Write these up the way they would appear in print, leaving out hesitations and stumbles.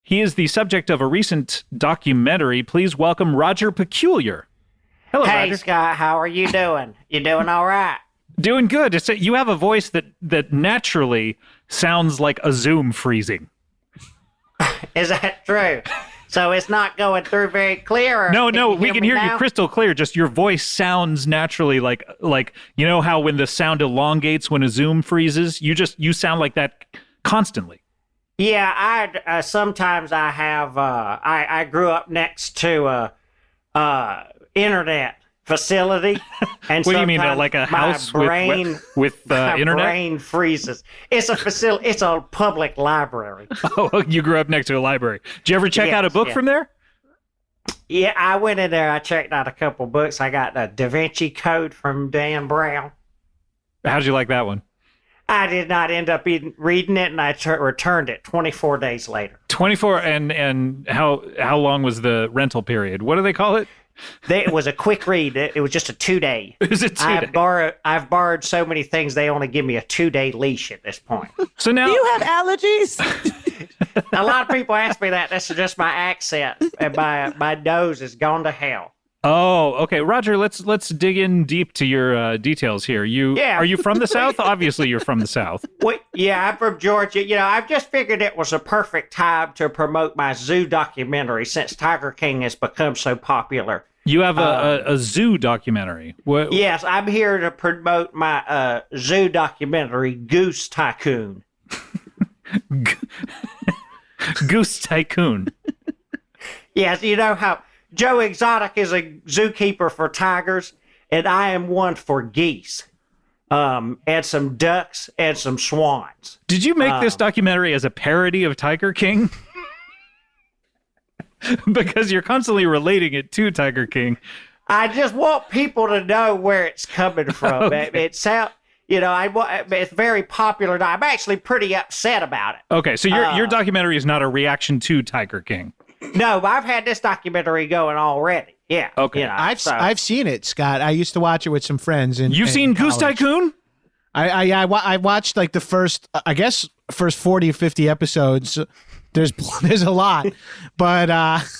He is the subject of a recent documentary. Please welcome Roger Peculiar. Hello, Hey, Roger. Scott, how are you doing? You doing all right? Doing good. You have a voice that naturally sounds like a Zoom freezing. Is that true? So it's not going through very clear? Or No, we can hear now? you crystal clear. Just your voice sounds naturally like you know how when the sound elongates when a Zoom freezes? You sound like that constantly. Yeah, sometimes I have, I grew up next to a internet facility. And What do you mean, sometimes like a my house brain, with my internet? brain freezes. It's a facility. It's a public library. Oh, you grew up next to a library. Did you ever check out a book from there? Yeah, I went in there. I checked out a couple books. I got the Da Vinci Code from Dan Brown. How'd you like that one? I did not end up reading it, and I returned it 24 days later. 24, and how long was the rental period? What do they call it? It was a quick read. It was just a 2-day. Is it 2 days? I've borrowed so many things, they only give me a 2-day leash at this point. So now, Do you have allergies? A lot of people ask me that. That's just my accent, and my nose has gone to hell. oh, okay, Roger. Let's dig in deep to your details here. Are you from the South? Obviously, you're from the South. Yeah, I'm from Georgia. You know, I've just figured it was a perfect time to promote my zoo documentary since Tiger King has become so popular. You have a zoo documentary. What? Yes, I'm here to promote my zoo documentary, Goose Tycoon. Goose Tycoon. Yes, you know how Joe Exotic is a zookeeper for tigers, and I am one for geese, and some ducks and some swans. Did you make this documentary as a parody of Tiger King? Because you're constantly relating it to Tiger King. I just want people to know where it's coming from. Okay. It sounds, it's very popular. I'm actually pretty upset about it. Okay, so your documentary is not a reaction to Tiger King. No, I've had this documentary going already. Yeah. Okay. I've seen it, Scott. I used to watch it with some friends. You've seen Goose Tycoon? I watched like the first 40 or 50 episodes. There's a lot, but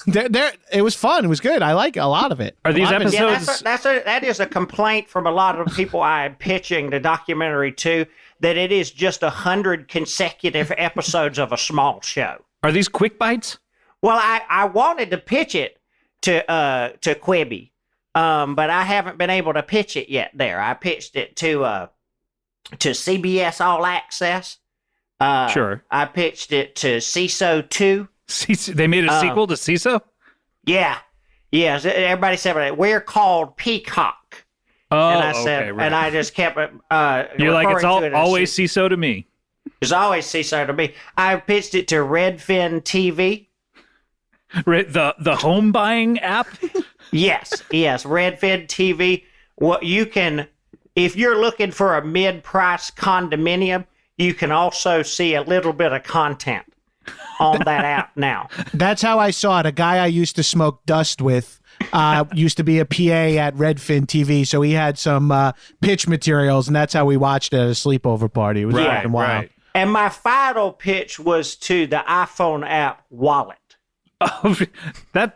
it was fun. It was good. I like a lot of it. Are these episodes? Yeah, that is a complaint from a lot of people I'm pitching the documentary to, that it is just 100 consecutive episodes of a small show. Are these quick bites? Well, I wanted to pitch it to Quibi, but I haven't been able to pitch it yet. There, I pitched it to CBS All Access. Sure. I pitched it to CISO 2. They made a sequel to CISO? Yeah. Yes. Everybody said we're called Peacock. Oh, and I said, okay, right. and I just kept You're like, it's always CISO to me. It's always CISO to me. I pitched it to Redfin TV. The home buying app? Yes, Redfin TV. What you can, if you're looking for a mid-price condominium, you can also see a little bit of content on that app now. That's how I saw it. A guy I used to smoke dust with used to be a PA at Redfin TV, so he had some pitch materials, and that's how we watched it at a sleepover party. It was fucking wild. Right. And my final pitch was to the iPhone app Wallet. Oh, the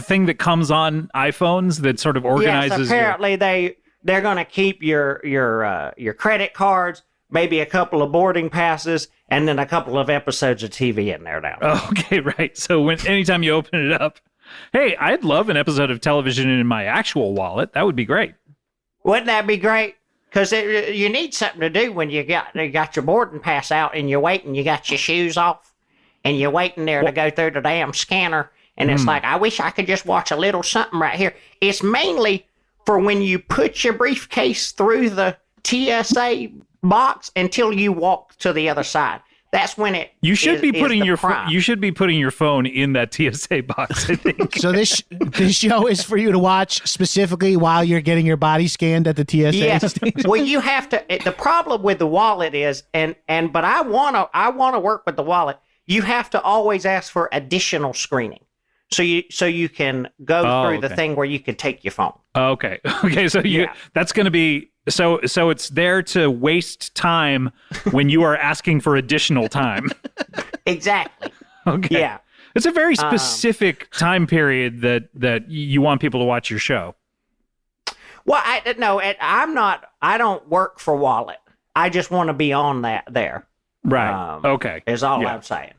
thing that comes on iPhones that sort of organizes. Yes, apparently they're going to keep your credit cards, maybe a couple of boarding passes, and then a couple of episodes of TV in there now. Okay, right. So anytime you open it up, hey, I'd love an episode of television in my actual wallet. That would be great. Wouldn't that be great? Because you need something to do when you got your boarding pass out and you're waiting. You got your shoes off and you're waiting there to go through the damn scanner. And it's like, I wish I could just watch a little something right here. It's mainly for when you put your briefcase through the TSA box until you walk to the other side. That's when it. You should be putting your you should be putting your phone in that TSA box, I think. So this show is for you to watch specifically while you're getting your body scanned at the TSA. Yes. station. Well, you have to. The problem with the wallet is, but I wanna work with the wallet. You have to always ask for additional screening, so you can go through the thing where you can take your phone. Okay. So that's going to be. So it's there to waste time when you are asking for additional time. Exactly. Okay. Yeah. It's a very specific time period that you want people to watch your show. Well, I don't work for Wallet. I just want to be on there. Right. Okay. Is all Yeah. I'm saying.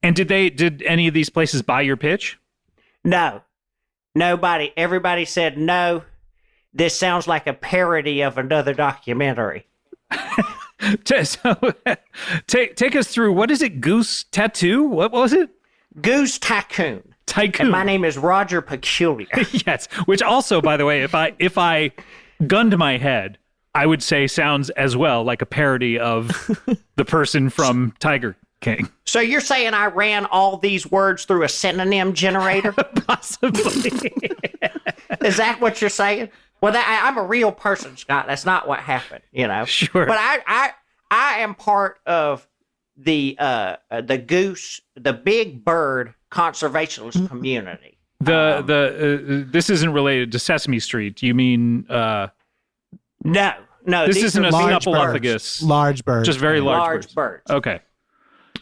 And did any of these places buy your pitch? No. Nobody. Everybody said, no, this sounds like a parody of another documentary. So, take us through, what is it? Goose Tattoo? What was it? Goose Tycoon. Tycoon. And my name is Roger Peculiar. Yes. Which also, by the way, if I gunned my head, I would say sounds as well like a parody of the person from Tiger King. So you're saying I ran all these words through a synonym generator? Possibly. Is that what you're saying? Well, I'm a real person, Scott. That's not what happened, you know. Sure. But I am part of the goose, the big bird conservationist community. This isn't related to Sesame Street. You mean No. this these isn't are a large snuffleupagus. Large birds. Just very large birds. Okay.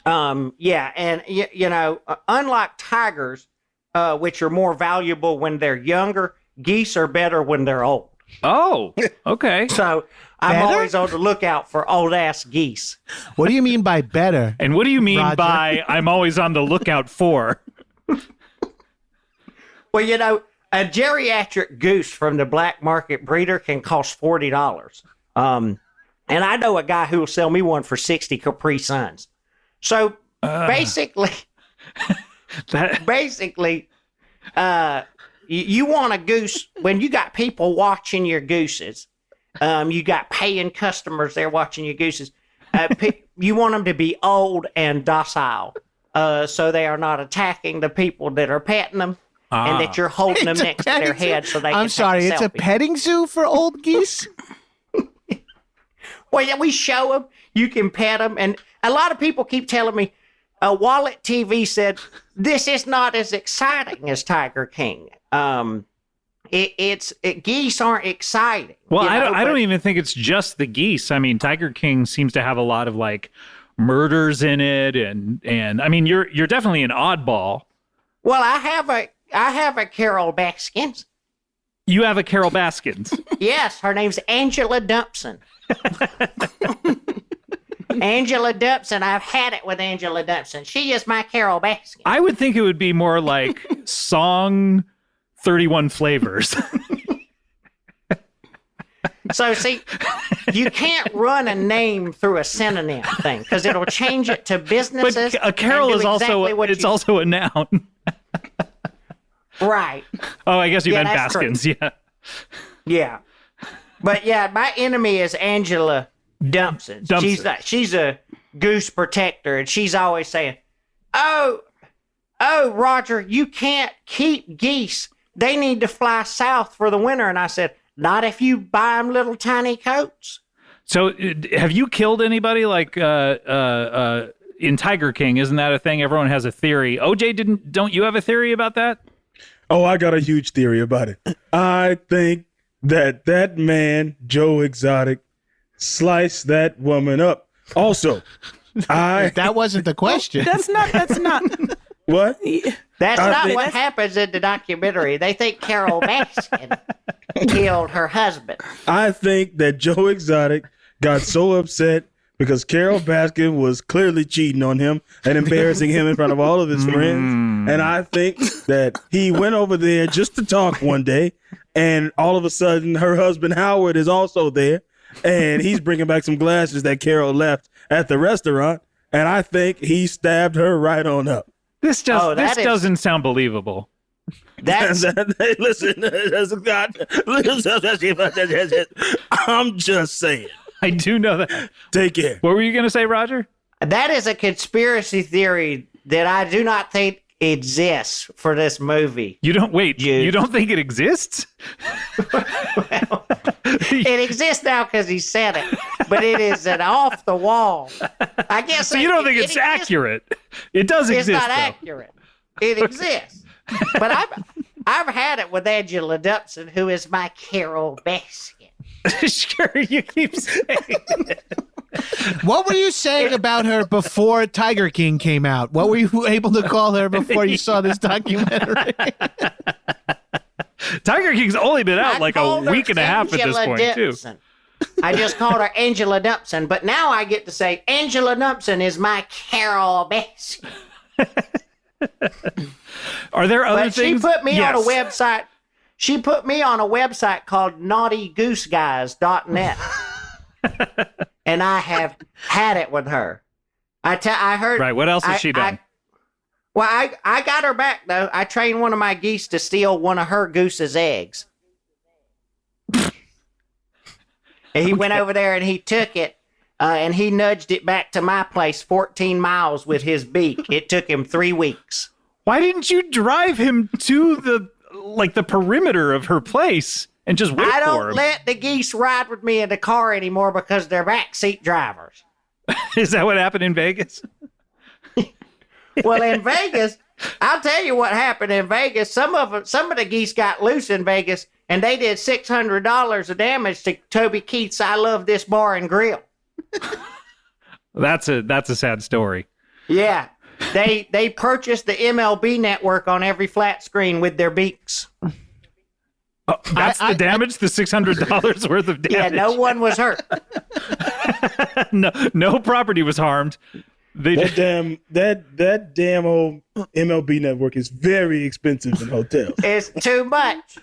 Yeah, and you know, unlike tigers, which are more valuable when they're younger, geese are better when they're old. Oh, okay. So I'm Better? always on the lookout for old ass geese. What do you mean by better? And what do you mean Roger. by I'm always on the lookout for? Well, you know, a geriatric goose from the black market breeder can cost $40. And I know a guy who will sell me one for 60 Capri Suns. So basically, you want a goose when you got people watching your gooses. You got paying customers there watching your gooses. You want them to be old and docile, so they are not attacking the people that are petting them, and that you're holding them next to their head so they can I'm sorry, take it's a selfie. petting zoo for old geese? Well, yeah, we show them. You can pet them, and a lot of people keep telling me, Wallet TV said this is not as exciting as Tiger King. Geese aren't exciting. Well, you know, I don't but- even think it's just the geese. I mean, Tiger King seems to have a lot of like murders in it, and I mean, you're definitely an oddball. Well, I have a Carol Baskins. You have a Carol Baskins. Yes, her name's Angela Dumpson. Angela Dumpson. I've had it with Angela Dumpson. She is my Carol Baskin. I would think it would be more like song 31 flavors. So, see, you can't run a name through a synonym thing because it'll change it to businesses. But a Carol and do is also exactly what it's you- also a noun. right. Oh, I guess you Yeah, meant that's true. Baskins. Yeah. Yeah. But yeah, my enemy is Angela Dumpson. Dumpson. She's a goose protector, and she's always saying, "Oh, Roger, you can't keep geese. They need to fly south for the winter." And I said, "Not if you buy them little tiny coats." So, have you killed anybody like in Tiger King? Isn't that a thing? Everyone has a theory. OJ, don't you have a theory about that? Oh, I got a huge theory about it. I think that man, Joe Exotic, sliced that woman up. Also, That wasn't the question. That's not. what? That's I not think- what happens in the documentary. They think Carol Baskin killed her husband. I think that Joe Exotic got so upset because Carol Baskin was clearly cheating on him and embarrassing him in front of all of his friends. And I think that he went over there just to talk one day, and all of a sudden her husband Howard is also there, and he's bringing back some glasses that Carol left at the restaurant, and I think he stabbed her right on up. This Oh, that is- doesn't sound believable. That's Listen, I'm just saying. I do know that. Take care. What were you going to say, Roger? that is a conspiracy theory that I do not think exists for this movie. You don't wait. Jude. You don't think it exists? It exists now because he said it, but it is an off the wall. I guess. So you don't think it's exists. accurate? It does It's exist, not though. accurate. It exists, but I've had it with Angela Dumpson, who is my Carol Baskin. Sure, you keep saying it. What were you saying about her before Tiger King came out? What were you able to call her before you saw this documentary? Tiger King's only been out I like a called her week and a half at this Angela point, too. Dumpson. I just called her Angela Dumpson, but now I get to say Angela Dumpson is my Carol Bessie. Are there other But things? she put me on a Yes. website. She put me on a website called naughtygooseguys.net. And I have had it with her. I heard. Right. What else has she done? I got her back, though. I trained one of my geese to steal one of her goose's eggs. And he went over there and he took it, and he nudged it back to my place 14 miles with his beak. It took him 3 weeks. Why didn't you drive him to the perimeter of her place and just wait I for don't him? let the geese ride with me in the car anymore because they're backseat drivers. Is that what happened in Vegas? Well, in Vegas, I'll tell you what happened in Vegas. Some of the geese got loose in Vegas, and they did $600 of damage to Toby Keith's "I Love This Bar and Grill." That's a sad story. Yeah, they purchased the MLB network on every flat screen with their beaks. That's the damage. The $600 worth of damage. Yeah, no one was hurt. no property was harmed. They That damn old MLB network is very expensive in hotels. It's too much.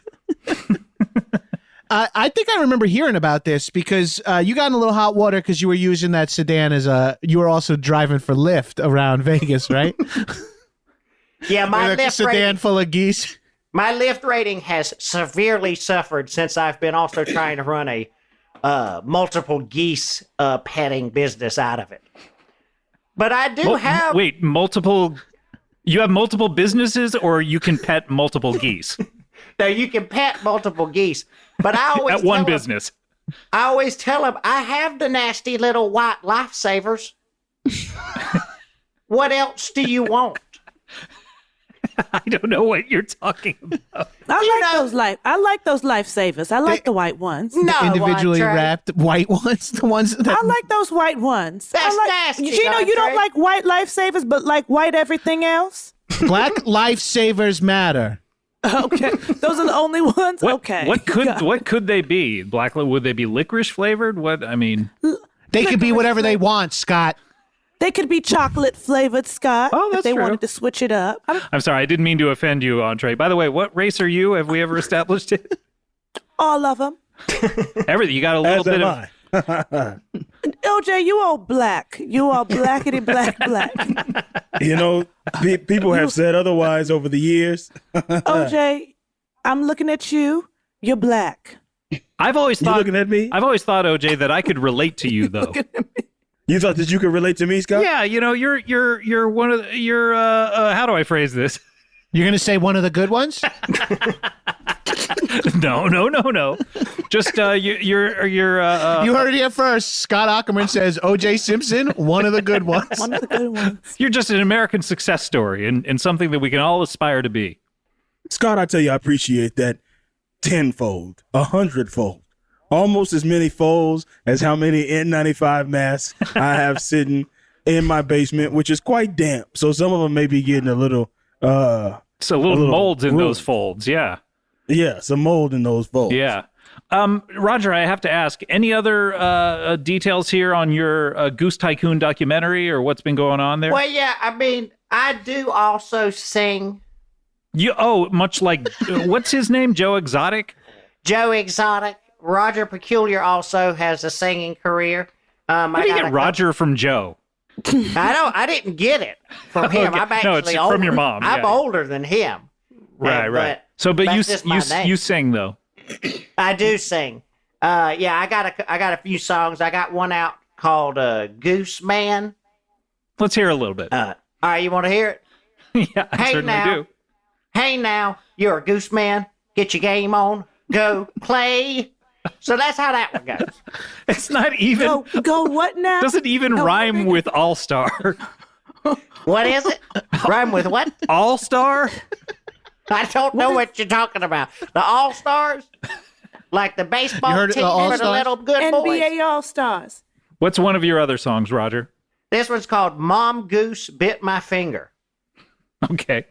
I think I remember hearing about this because you got in a little hot water because you were using that sedan you were also driving for Lyft around Vegas, right? Yeah, my With a lift sedan rating. full of geese. My lift rating has severely suffered since I've been also trying to run a multiple geese petting business out of it. But I do have... Wait, multiple... You have multiple businesses or you can pet multiple geese? No, you can pet multiple geese. But I always At one tell 'em- business. I always tell them, I have the nasty little white lifesavers. What else do you want? I don't know what you're talking about. I like those lifesavers. I like the white ones. No, Individually Entree. wrapped white ones, the ones that I like those white ones. That's I like, nasty, Gino, you don't Andre. like white lifesavers, but like white everything else? Black lifesavers matter. Okay. Those are the only ones? Okay. What could they be? Black? Would they be licorice flavored? What? I mean, They could be whatever they want, Scott. They could be chocolate flavored, Scott. Oh, that's if they true. wanted to switch it up. I'm sorry, I didn't mean to offend you, Entree. By the way, what race are you? Have we ever established it? All of them. Everything. You got a little As bit am of. I. OJ, you all black. You all blackity black. You know, people have said otherwise over the years. OJ, I'm looking at you. You're black. I've always You thought. looking at me? I've always thought, OJ, that I could relate to you though. You thought that you could relate to me, Scott? Yeah, you know, you're one of you're how do I phrase this? You're going to say one of the good ones? No. Just you're You heard it here first. Scott Ackerman says O.J. Simpson, one of the good ones. One of the good ones. you're just an American success story and something that we can all aspire to be. Scott, I tell you, I appreciate that tenfold, 100-fold. Almost as many folds as how many N95 masks I have sitting in my basement, which is quite damp. So some of them may be getting a little So little molds in ruined. those folds, yeah. Yeah, some mold in those folds. Yeah. Roger, I have to ask, any other details here on your Goose Tycoon documentary or what's been going on there? Well, yeah, I mean, I do also sing. Much like, what's his name? Joe Exotic? Joe Exotic. Roger Peculiar also has a singing career. How do you get Roger from Joe? I didn't get it from him. Okay. I'm No, actually it's older. from your mom, I'm yeah. older than him. Right. But that's just my name. you sing though. I do sing. Yeah, I got a few songs. I got one out called Goose Man. Let's hear a little bit. All right, you want to hear it? Yeah, I Hey certainly now. do. Hey now, you're a goose man. Get your game on. Go play. So that's how that one goes. It's not even Go what now? doesn't even rhyme with All Star. What is it? Rhyme with what? All Star? I don't know what you're talking about. The All Stars? Like the You baseball heard it, team the for the All-Stars? little good boys? NBA All Stars. What's one of your other songs, Roger? This one's called Mom Goose Bit My Finger. Okay.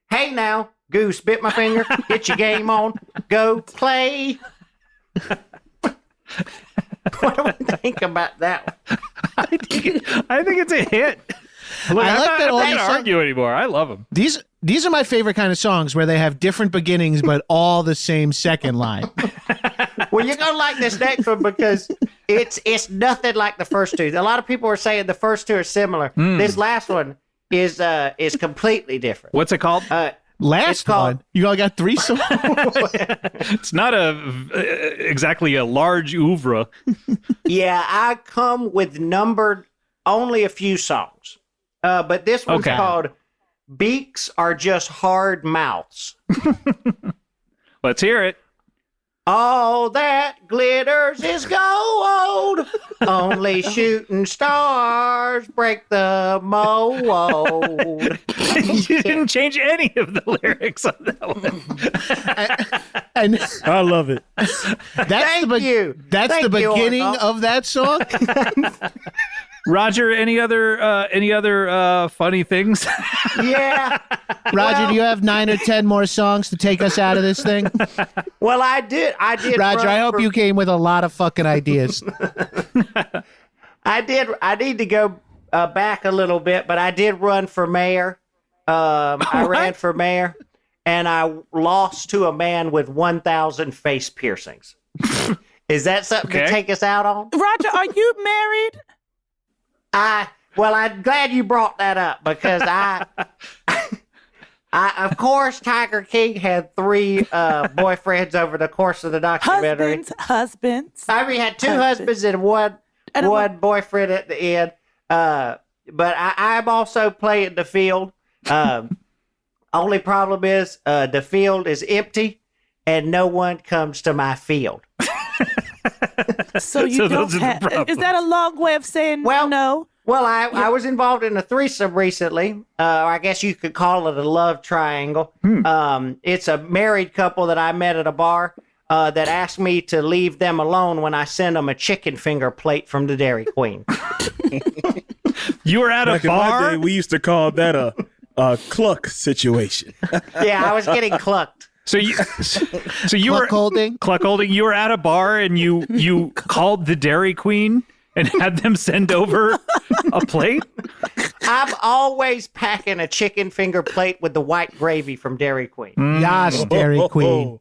Hey now, Goose bit my finger. Get your game on. Go play. What do we think about that one? I think it's a hit. Look, I like that all I'm the not song- argue anymore. I love them. These are my favorite kind of songs where they have different beginnings but all the same second line. Well, you're gonna like this next one because it's nothing like the first two. A lot of people are saying the first two are similar. This last one is completely different. What's it called? It's Last called- one, you only got 3 songs. It's not exactly a large oeuvre. Yeah, I come with numbered only a few songs. But this one's Okay. called Beaks Are Just Hard Mouths. Let's hear it. All that glitters is gold. Only shooting stars break the mold. You didn't change any of the lyrics on that one. And I love it. that's you. That's Thank the you, beginning Orville. of that song. Roger, any other funny things? Yeah. Roger, do you have 9 or 10 more songs to take us out of this thing? Well, I did. Roger, run I hope for- you came with a lot of fucking ideas. I did. I need to go back a little bit, but I did run for mayor. I ran for mayor, and I lost to a man with 1,000 face piercings. Is that something to Okay. take us out on? Roger, are you married? Well, I'm glad you brought that up because I of course, Tiger King had 3 boyfriends over the course of the documentary. Husbands. I mean, had 2 Husbands. husbands and one boyfriend at the end. But I'm also playing the field. Only problem is the field is empty and no one comes to my field. So you So don't those are the have. Is problems. that a long way of saying Well- no? Well, I was involved in a threesome recently. I guess you could call it a love triangle. It's a married couple that I met at a bar that asked me to leave them alone when I send them a chicken finger plate from the Dairy Queen. You were at a Back in my bar. day, we used to call that a cluck situation. Yeah, I was getting clucked. So you were Holding. Cluckholding. You were at a bar and you called the Dairy Queen and had them send over a plate. I'm always packing a chicken finger plate with the white gravy from Dairy Queen. Yas, Dairy Queen.